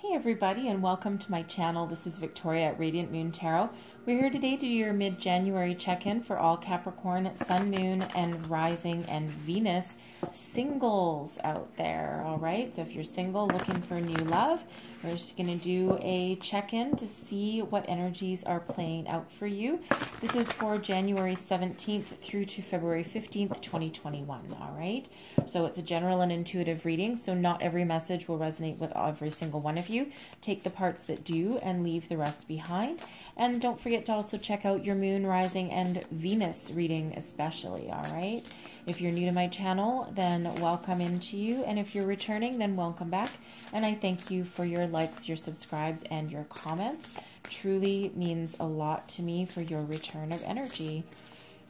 Hey everybody, and welcome to my channel. This is Victoria at Radiant Moon Tarot. We're here today to do your mid-January check-in for all Capricorn, Sun, Moon, and Rising, and Venus singles out there. All right, so if you're single looking for new love, we're just going to do a check-in to see what energies are playing out for you. This is for January 17th through to February 15th, 2021. All right, so it's a general and intuitive reading, so not every message will resonate with every single one of you. Take the parts that do and leave the rest behind. And don't forget to also check out your Moon, Rising, and Venus reading especially, all right? If you're new to my channel, then welcome into you. And if you're returning, then welcome back. And I thank you for your likes, your subscribes, and your comments. Truly means a lot to me for your return of energy.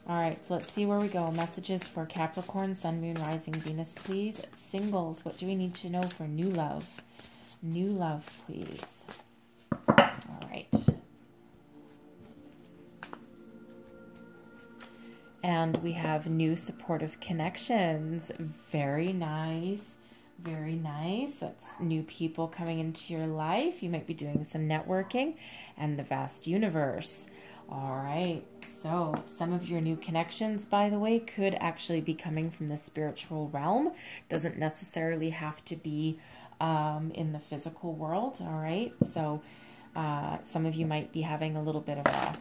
All right, so let's see where we go. Messages for Capricorn, Sun, Moon, Rising, Venus, please. Singles, what do we need to know for new love? New love, please. All right. And we have new supportive connections. Very nice. Very nice. That's new people coming into your life. You might be doing some networking. And the vast universe. All right. So some of your new connections, by the way, could actually be coming from the spiritual realm. Doesn't necessarily have to be in the physical world. All right. So some of you might be having a little bit of a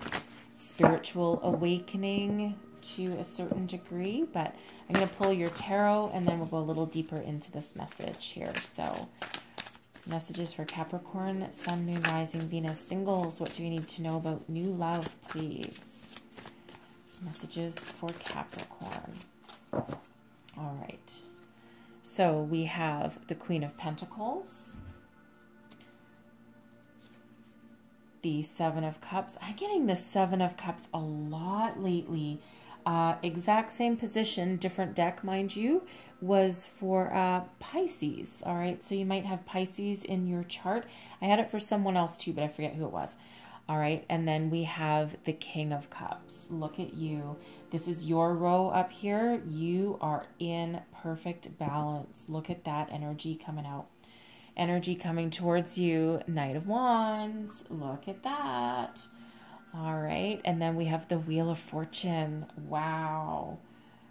spiritual awakening to a certain degree, but I'm going to pull your tarot and then we'll go a little deeper into this message here. So messages for Capricorn, Sun, Moon, Rising, Venus singles. What do we need to know about new love, please? Messages for Capricorn. All right. So we have the Queen of Pentacles, the Seven of Cups. I'm getting the Seven of Cups a lot lately. Exact same position, different deck, mind you, was for Pisces. All right, so you might have Pisces in your chart. I had it for someone else too, but I forget who it was. All right, and then we have the King of Cups. Look at you. This is your row up here. You are in perfect balance. Look at that energy coming out. Energy coming towards you. Knight of Wands. Look at that. All right, and then we have the Wheel of Fortune. Wow.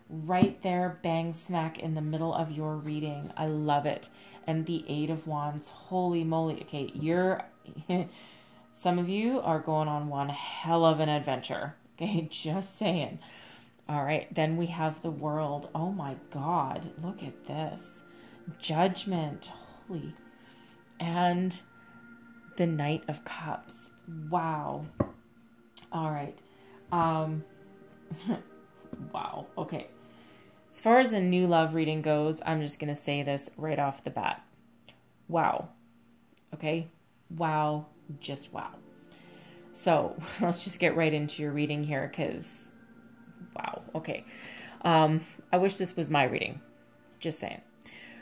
Right there, bang smack in the middle of your reading. I love it. And the Eight of Wands. Holy moly. Okay, you're... some of you are going on one hell of an adventure. Okay, just saying. All right, then we have the World. Oh my God, look at this. Judgment. Holy. And the Knight of Cups. Wow. All right. Wow. Okay. As far as a new love reading goes, I'm just going to say this right off the bat. Wow. Okay. Wow. Just wow. So let's just get right into your reading here because wow. Okay. I wish this was my reading. Just saying.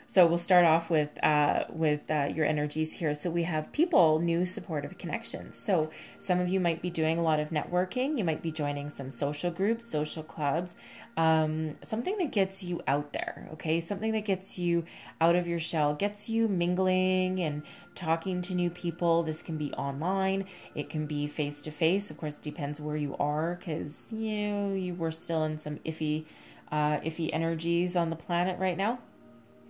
So we'll start off with your energies here. So we have people, new supportive connections. So some of you might be doing a lot of networking. You might be joining some social groups, social clubs, something that gets you out there, okay? Something that gets you out of your shell, gets you mingling and talking to new people. This can be online. It can be face-to-face. Of course, it depends where you are because, you know, you were still in some iffy energies on the planet right now.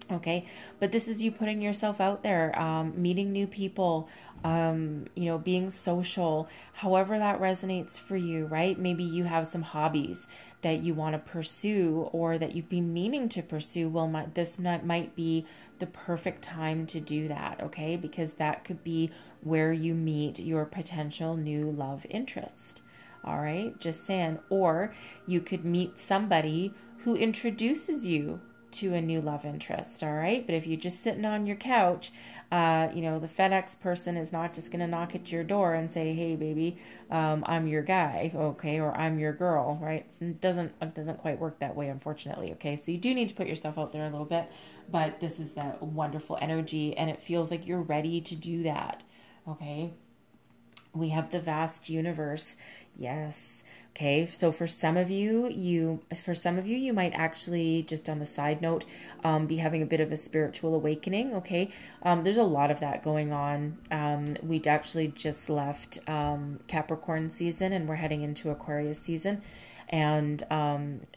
Okay, but this is you putting yourself out there, meeting new people, you know, being social, however that resonates for you, right? Maybe you have some hobbies that you want to pursue or that you've been meaning to pursue. Well, this might be the perfect time to do that, okay? Because that could be where you meet your potential new love interest, all right? Just saying. Or you could meet somebody who introduces you to a new love interest, all right? But if you're just sitting on your couch, you know, the FedEx person is not just going to knock at your door and say, hey, baby, I'm your guy, okay, or I'm your girl, right? It doesn't quite work that way, unfortunately, okay? So you do need to put yourself out there a little bit, but this is that wonderful energy, and it feels like you're ready to do that, okay? We have the vast universe. Yes. Okay, so for some of you, you might actually, just on a side note, be having a bit of a spiritual awakening. Okay, there's a lot of that going on. We actually just left Capricorn season, and we're heading into Aquarius season, and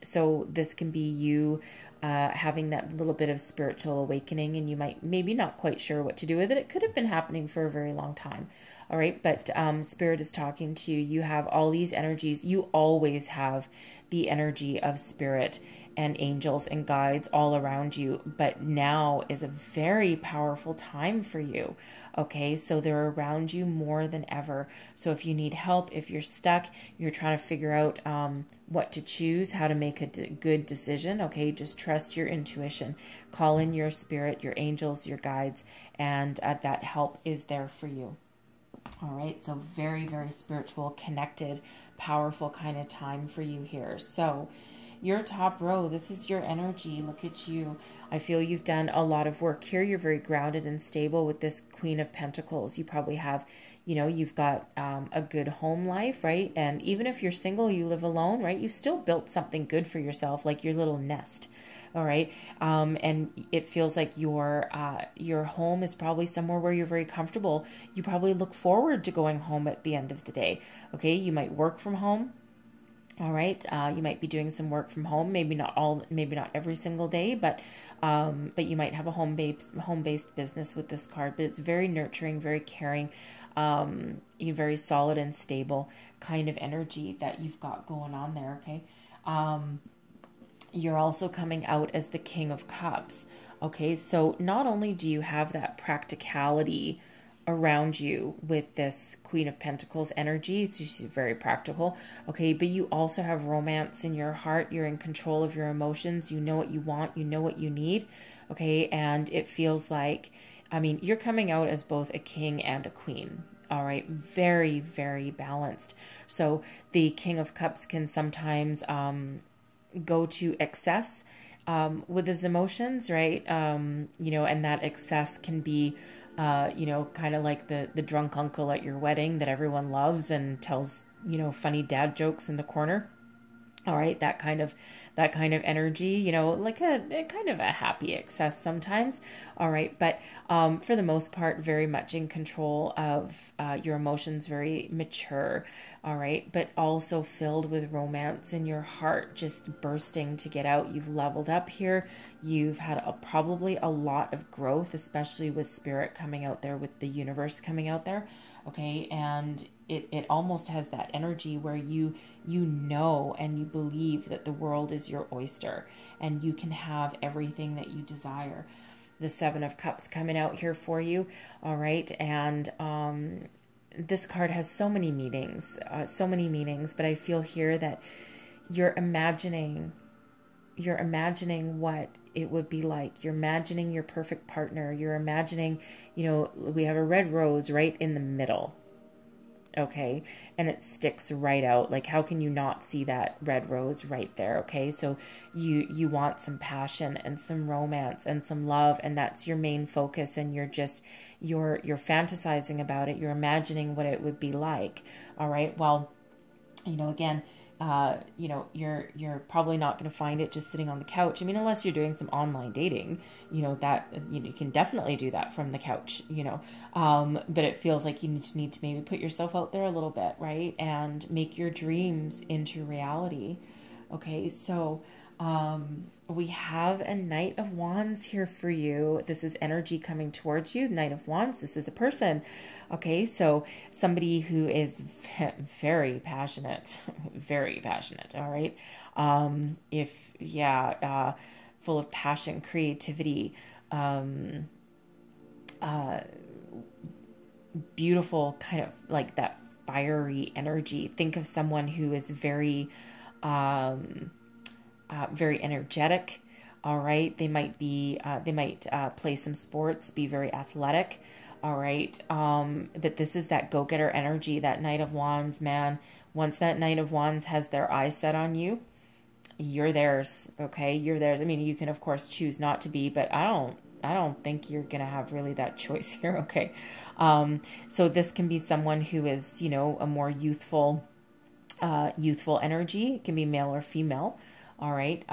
so this can be you having that little bit of spiritual awakening, and you might maybe not quite sure what to do with it. It could have been happening for a very long time. All right, but Spirit is talking to you. You have all these energies. You always have the energy of Spirit and angels and guides all around you. But now is a very powerful time for you. Okay, so they're around you more than ever. So if you need help, if you're stuck, you're trying to figure out what to choose, how to make a good decision. Okay, just trust your intuition. Call in your spirit, your angels, your guides, and that help is there for you. All right, so very, very spiritual, connected, powerful kind of time for you here. So your top row, this is your energy. Look at you. I feel you've done a lot of work here. You're very grounded and stable with this Queen of Pentacles. You probably have, you know, you've got a good home life, right? And even if you're single, you live alone, right? You've still built something good for yourself, like your little nest. All right. And it feels like your home is probably somewhere where you're very comfortable. You probably look forward to going home at the end of the day. Okay. You might work from home. All right. You might be doing some work from home. Maybe not every single day, but you might have a home-based business with this card, but it's very nurturing, very caring, you're very solid and stable kind of energy that you've got going on there. Okay. You're also coming out as the King of Cups. Okay, so not only do you have that practicality around you with this Queen of Pentacles energy, so she's very practical, okay, but you also have romance in your heart. You're in control of your emotions. You know what you want. You know what you need, okay, and it feels like, I mean, you're coming out as both a king and a queen. All right, very, very balanced. So the King of Cups can sometimes go to excess with his emotions, right? You know, and that excess can be, you know, kind of like the drunk uncle at your wedding that everyone loves and tells, you know, funny dad jokes in the corner. All right, that kind of energy, you know, like a kind of a happy excess sometimes. All right, but for the most part, very much in control of your emotions, very mature. All right, but also filled with romance in your heart, just bursting to get out. You've leveled up here. You've had probably a lot of growth, especially with Spirit coming out there, with the universe coming out there. Okay, and it almost has that energy where you know and you believe that the world is your oyster and you can have everything that you desire. The Seven of Cups coming out here for you. All right, and this card has so many meanings, but I feel here that you're imagining what it would be like. You're imagining your perfect partner. You're imagining, you know, we have a red rose right in the middle. Okay, and it sticks right out. Like, how can you not see that red rose right there? Okay, so you want some passion and some romance and some love, and that's your main focus, and you're fantasizing about it. You're imagining what it would be like. All right, well, you know, again, you know, you're probably not going to find it just sitting on the couch. I mean, unless you're doing some online dating, you know, that you can definitely do that from the couch, you know. But it feels like you just need to maybe put yourself out there a little bit, right? And make your dreams into reality. Okay, so we have a Knight of Wands here for you. This is energy coming towards you. Knight of Wands, this is a person. Okay, so somebody who is very passionate, all right? Full of passion, creativity, beautiful, kind of like that fiery energy. Think of someone who is very energetic. All right, they might play some sports, be very athletic. All right, but this is that go-getter energy, that Knight of Wands, man. Once that Knight of Wands has their eyes set on you, you're theirs. Okay, you're theirs. I mean, you can of course choose not to be, but I don't think you're gonna have really that choice here. Okay, so this can be someone who is, you know, a more youthful, youthful energy. It can be male or female. All right.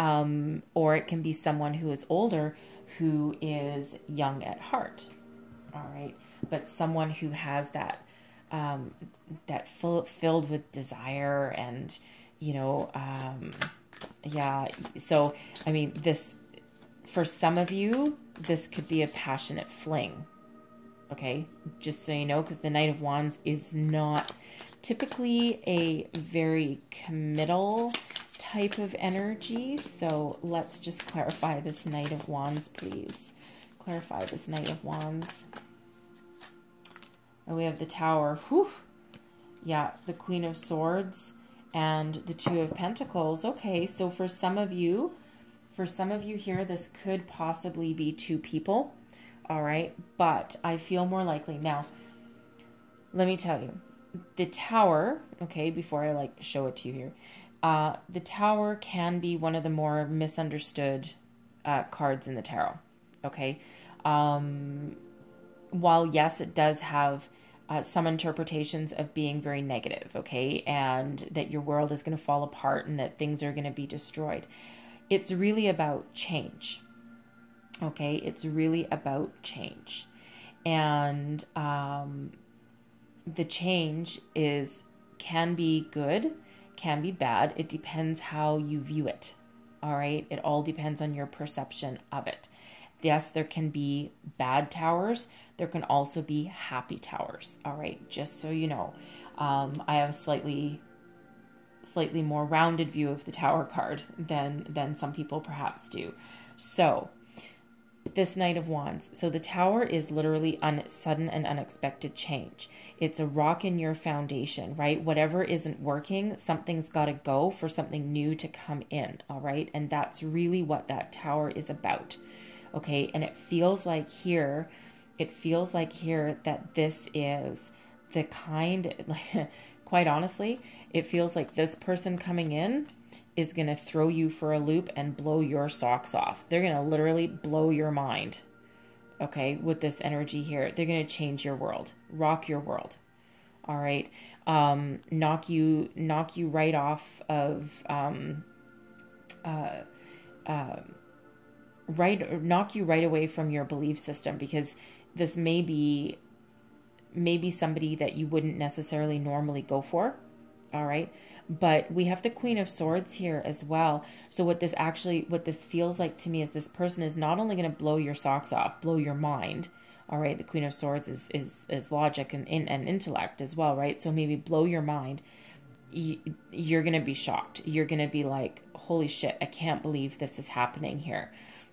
Or it can be someone who is older, who is young at heart. All right. But someone who has that, filled with desire and, yeah. So, I mean, this, for some of you, this could be a passionate fling. Okay. Just so you know, because the Knight of Wands is not typically a very committal type of energy. So let's just clarify this Knight of Wands, please. Clarify this Knight of Wands. And we have the Tower. Whew. Yeah, the Queen of Swords and the Two of Pentacles. Okay, so for some of you here, this could possibly be two people. All right, but I feel more likely. Now, let me tell you, the Tower, okay, before I show it to you here, the Tower can be one of the more misunderstood cards in the tarot, okay? While, yes, it does have some interpretations of being very negative, okay? And that your world is going to fall apart and that things are going to be destroyed. It's really about change, okay? It's really about change. And the change can be good, can be bad. It depends how you view it. All right. It all depends on your perception of it. Yes, there can be bad towers. There can also be happy towers. All right. Just so you know, I have a slightly more rounded view of the Tower card than some people perhaps do. So this Knight of Wands. So the Tower is literally sudden and unexpected change. It's a rock in your foundation, right? Whatever isn't working, something's got to go for something new to come in, all right? And that's really what that Tower is about, okay? And it feels like here that this is the kind, quite honestly, it feels like this person coming in is going to throw you for a loop and blow your socks off. They're going to literally blow your mind, okay, with this energy here. They're going to change your world, rock your world, all right? Knock you right off of, knock you right away from your belief system, because this may be somebody that you wouldn't necessarily normally go for, all right? But we have the Queen of Swords here as well. So what this feels like to me is this person is not only going to blow your socks off, blow your mind. All right. The Queen of Swords is logic and intellect as well, right? So maybe blow your mind. You're going to be shocked. You're going to be like, holy shit, I can't believe this is happening here.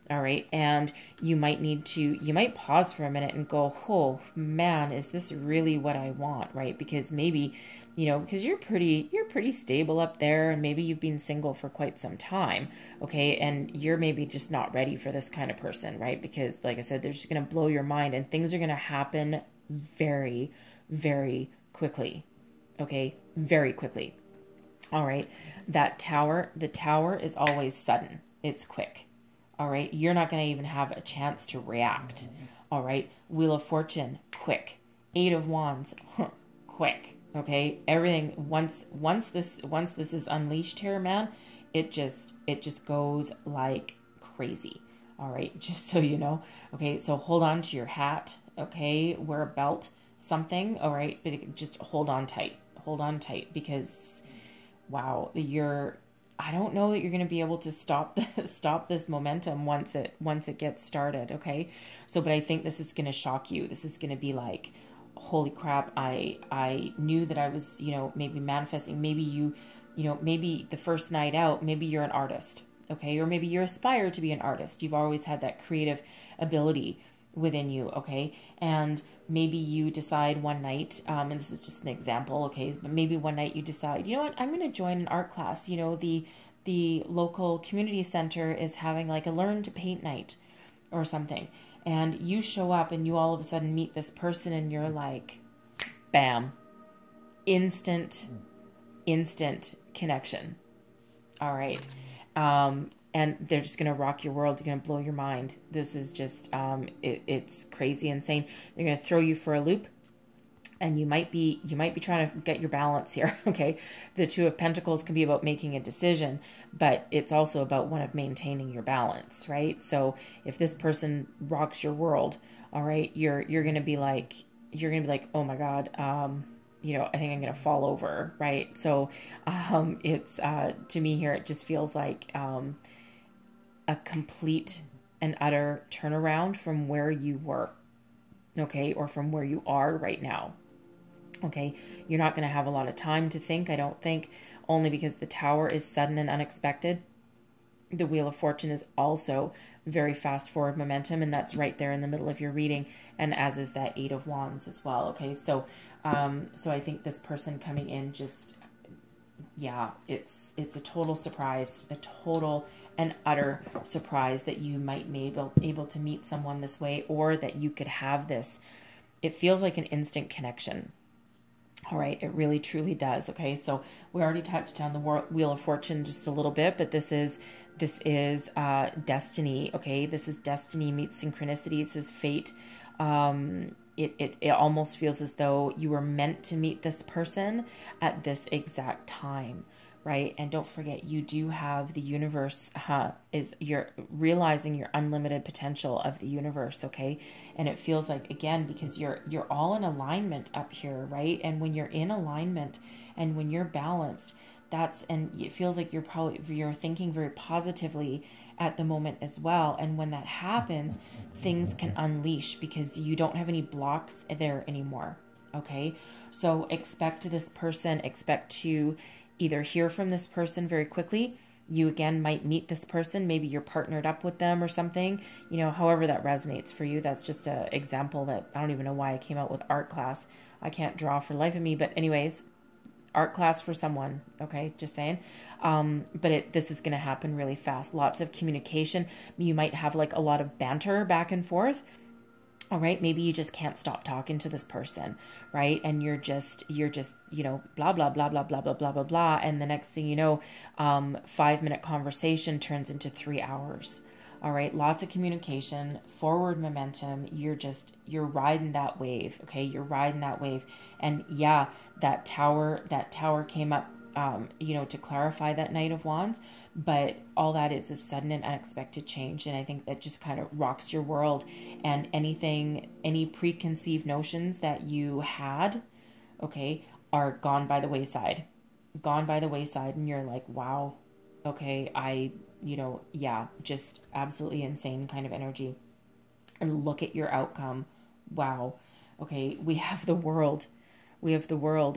All right. And you might pause for a minute and go, oh man, is this really what I want? Right. Because maybe, because you're pretty stable up there, and maybe you've been single for quite some time, okay? And you're maybe just not ready for this kind of person, right? Because like I said, they're just going to blow your mind, and things are going to happen very, very quickly, okay? Very quickly. All right. The Tower is always sudden. It's quick. All right. You're not going to even have a chance to react. All right. Wheel of Fortune, quick. Eight of Wands, quick. Okay, everything once this is unleashed here, man, it just goes like crazy. All right, just so you know. Okay, so hold on to your hat. Okay, wear a belt, something. All right, but just hold on tight. Hold on tight, because wow, I don't know that you're going to be able to stop this momentum once it gets started. Okay, so but I think this is going to shock you. This is going to be like, holy crap, I knew that I was, maybe manifesting. Maybe maybe the first night out, maybe you're an artist, okay? Or maybe you aspire to be an artist. You've always had that creative ability within you, okay? And maybe you decide one night, and this is just an example, okay? But maybe one night you decide, you know what, I'm going to join an art class. The local community center is having like a learn to paint night or something. And you show up and you all of a sudden meet this person and you're like, bam, instant connection. All right. And they're just going to rock your world. They're going to blow your mind. This is just, it's crazy insane. They're going to throw you for a loop. And you might be trying to get your balance here. Okay. The Two of Pentacles can be about making a decision, but it's also about one of maintaining your balance, right? So if this person rocks your world, all right, you're going to be like, oh my God, you know, I think I'm going to fall over. Right. So, it's, to me here, it just feels like, a complete and utter turnaround from where you were. Okay. Or from where you are right now. Okay. You're not going to have a lot of time to think, I don't think, only because the Tower is sudden and unexpected. The Wheel of Fortune is also very fast forward momentum, and that's right there in the middle of your reading, and as is that Eight of Wands as well. Okay, so so I think this person coming in just, yeah, it's a total surprise, a total and utter surprise that you might be able to meet someone this way, or that you could have this. It feels like an instant connection. All right, it really truly does. Okay, so we already touched on the Wheel of Fortune just a little bit, but this is destiny. Okay, this is destiny meets synchronicity. This is fate. It almost feels as though you were meant to meet this person at this exact time, right? And don't forget, you do have the universe. You're realizing your unlimited potential of the universe. Okay, and it feels like, again, because you're all in alignment up here, right? And when you're in alignment and when you're balanced, and it feels like you're thinking very positively at the moment as well. And when that happens, things can unleash because you don't have any blocks there anymore. Okay. So expect to either hear from this person very quickly. You again might meet this person. Maybe you're partnered up with them or something, you know, however that resonates for you. That's just an example that I don't even know why I came out with art class. I can't draw for the life of me, but anyways, art class for someone. Okay. Just saying. But this is going to happen really fast. Lots of communication. You might have like a lot of banter back and forth. All right. Maybe you just can't stop talking to this person. Right. And you're just, you know, blah, blah, blah, blah, blah, blah, blah, blah, blah. And the next thing you know, 5-minute conversation turns into 3 hours. All right. Lots of communication, forward momentum. You're riding that wave. Okay. You're riding that wave. And yeah, that tower came up, you know, to clarify that Knight of Wands, but all that is sudden and unexpected change. And I think that just kind of rocks your world, and any preconceived notions that you had, okay, are gone by the wayside. And you're like, wow, okay, you know, yeah, just absolutely insane kind of energy. And look at your outcome. Wow. Okay. We have the World.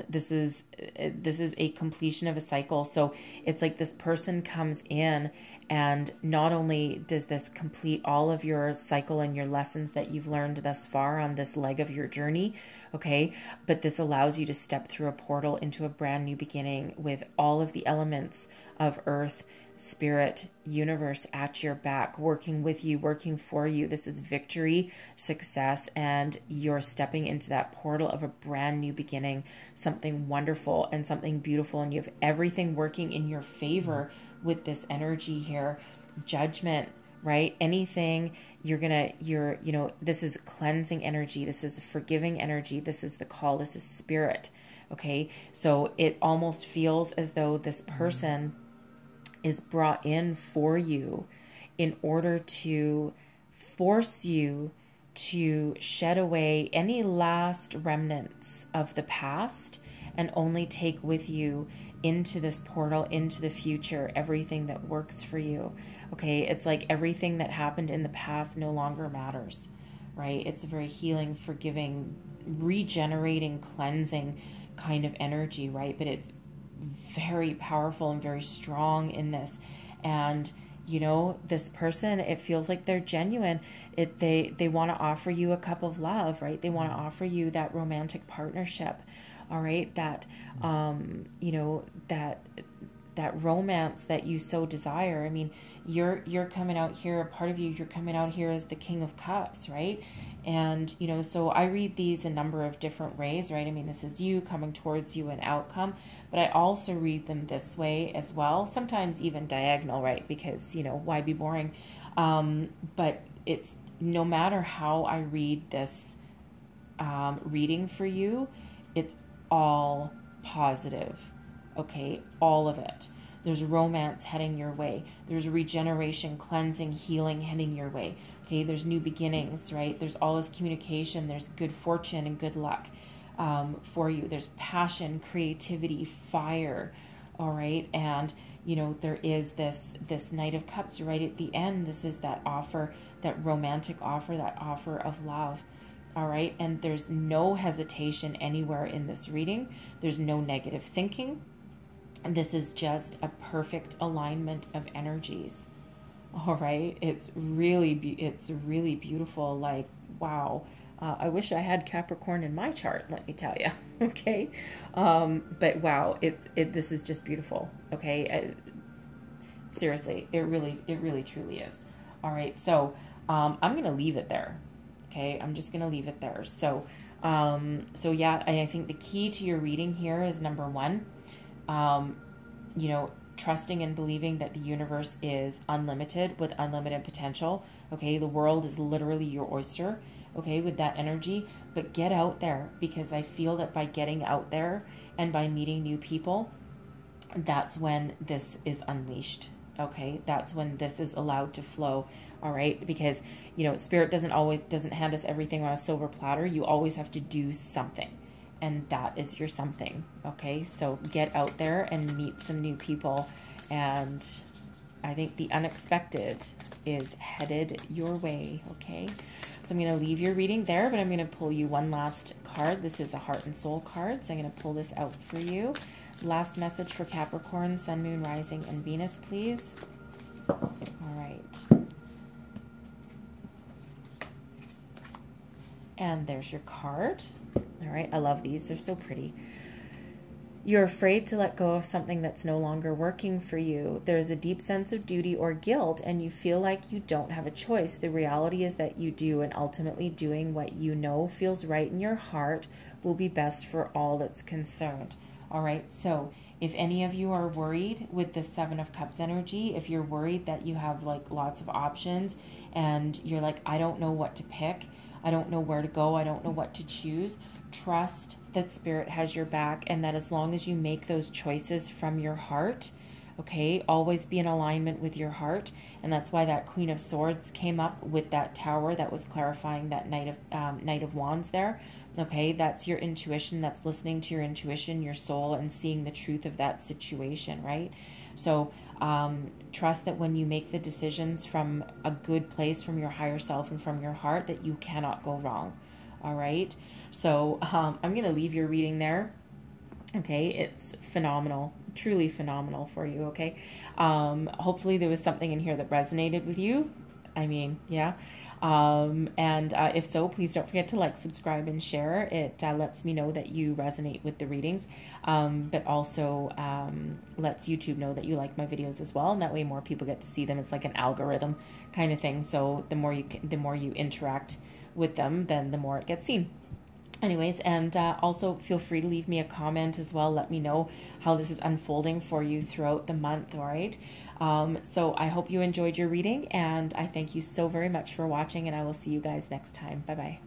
This is a completion of a cycle. So it's like this person comes in, and not only does this complete all of your cycle and your lessons that you've learned thus far on this leg of your journey, okay, but this allows you to step through a portal into a brand new beginning with all of the elements of earth, spirit, universe at your back, working with you, working for you. This is victory, success, and you're stepping into that portal of a brand new beginning, something wonderful and something beautiful. And you have everything working in your favor with this energy here. Judgment, right? Anything you know, this is cleansing energy. This is forgiving energy. This is the call. This is spirit. Okay. So it almost feels as though this person is brought in for you in order to force you to shed away any last remnants of the past and only take with you into this portal, into the future, everything that works for you. Okay, it's like everything that happened in the past no longer matters, right? It's a very healing, forgiving, regenerating, cleansing kind of energy, right? But it's very powerful and very strong in this. And you know, this person, it feels like they're genuine. They want to offer you a cup of love, right? They want to offer you that romantic partnership. All right, that you know, that romance that you so desire. I mean, you're coming out here, a part of you're coming out here as the King of Cups, right? And, you know, so I read these a number of different ways, right? I mean, this is you coming towards you, an outcome, but I also read them this way as well. Sometimes even diagonal, right? Because, you know, why be boring? But it's no matter how I read this reading for you, it's all positive, okay? All of it. There's romance heading your way. There's regeneration, cleansing, healing heading your way, okay? There's new beginnings, right? There's always communication. There's good fortune and good luck for you. There's passion, creativity, fire, all right? And, you know, there is this Knight of Cups right at the end. This is that offer, that romantic offer, that offer of love. All right. And there's no hesitation anywhere in this reading. There's no negative thinking. This is just a perfect alignment of energies. All right. It's really beautiful. Like, wow. I wish I had Capricorn in my chart, let me tell you. Okay. But wow, this is just beautiful. Okay. Seriously, it really truly is. All right. So, I'm going to leave it there. Okay, I'm just going to leave it there. So, yeah, I think the key to your reading here is number one, you know, trusting and believing that the universe is unlimited with unlimited potential. Okay, the world is literally your oyster. Okay, with that energy, but get out there, because I feel that by getting out there and by meeting new people, that's when this is unleashed. Okay, that's when this is allowed to flow. All right, because, you know, Spirit doesn't hand us everything on a silver platter. You always have to do something, and that is your something. Okay, so get out there and meet some new people, and I think the unexpected is headed your way. Okay, so I'm going to leave your reading there, but I'm going to pull you one last card. This is a Heart and Soul card, so I'm going to pull this out for you. Last message for Capricorn, Sun, Moon, Rising, and Venus, please. All right. And there's your card. All right, I love these. They're so pretty. You're afraid to let go of something that's no longer working for you. There's a deep sense of duty or guilt, and you feel like you don't have a choice. The reality is that you do, and ultimately doing what you know feels right in your heart will be best for all that's concerned. All right, so if any of you are worried with the Seven of Cups energy, if you're worried that you have like lots of options and you're like, I don't know what to pick, I don't know where to go, I don't know what to choose, trust that Spirit has your back, and that as long as you make those choices from your heart, okay, always be in alignment with your heart. And that's why that Queen of Swords came up with that Tower that was clarifying that Knight of Wands there. Okay, that's your intuition, that's listening to your intuition, your soul, and seeing the truth of that situation, right? So trust that when you make the decisions from a good place, from your higher self and from your heart, that you cannot go wrong. All right, so I'm going to leave your reading there. Okay, it's phenomenal, truly phenomenal for you. Okay, hopefully there was something in here that resonated with you. I mean, yeah. If so, please don't forget to like, subscribe, and share. It lets me know that you resonate with the readings, but also lets YouTube know that you like my videos as well, and that way more people get to see them. It's like an algorithm kind of thing. So the more you interact with them, then the more it gets seen. Anyways, and also feel free to leave me a comment as well. Let me know how this is unfolding for you throughout the month, all right? So I hope you enjoyed your reading, and I thank you so very much for watching, and I will see you guys next time. Bye-bye.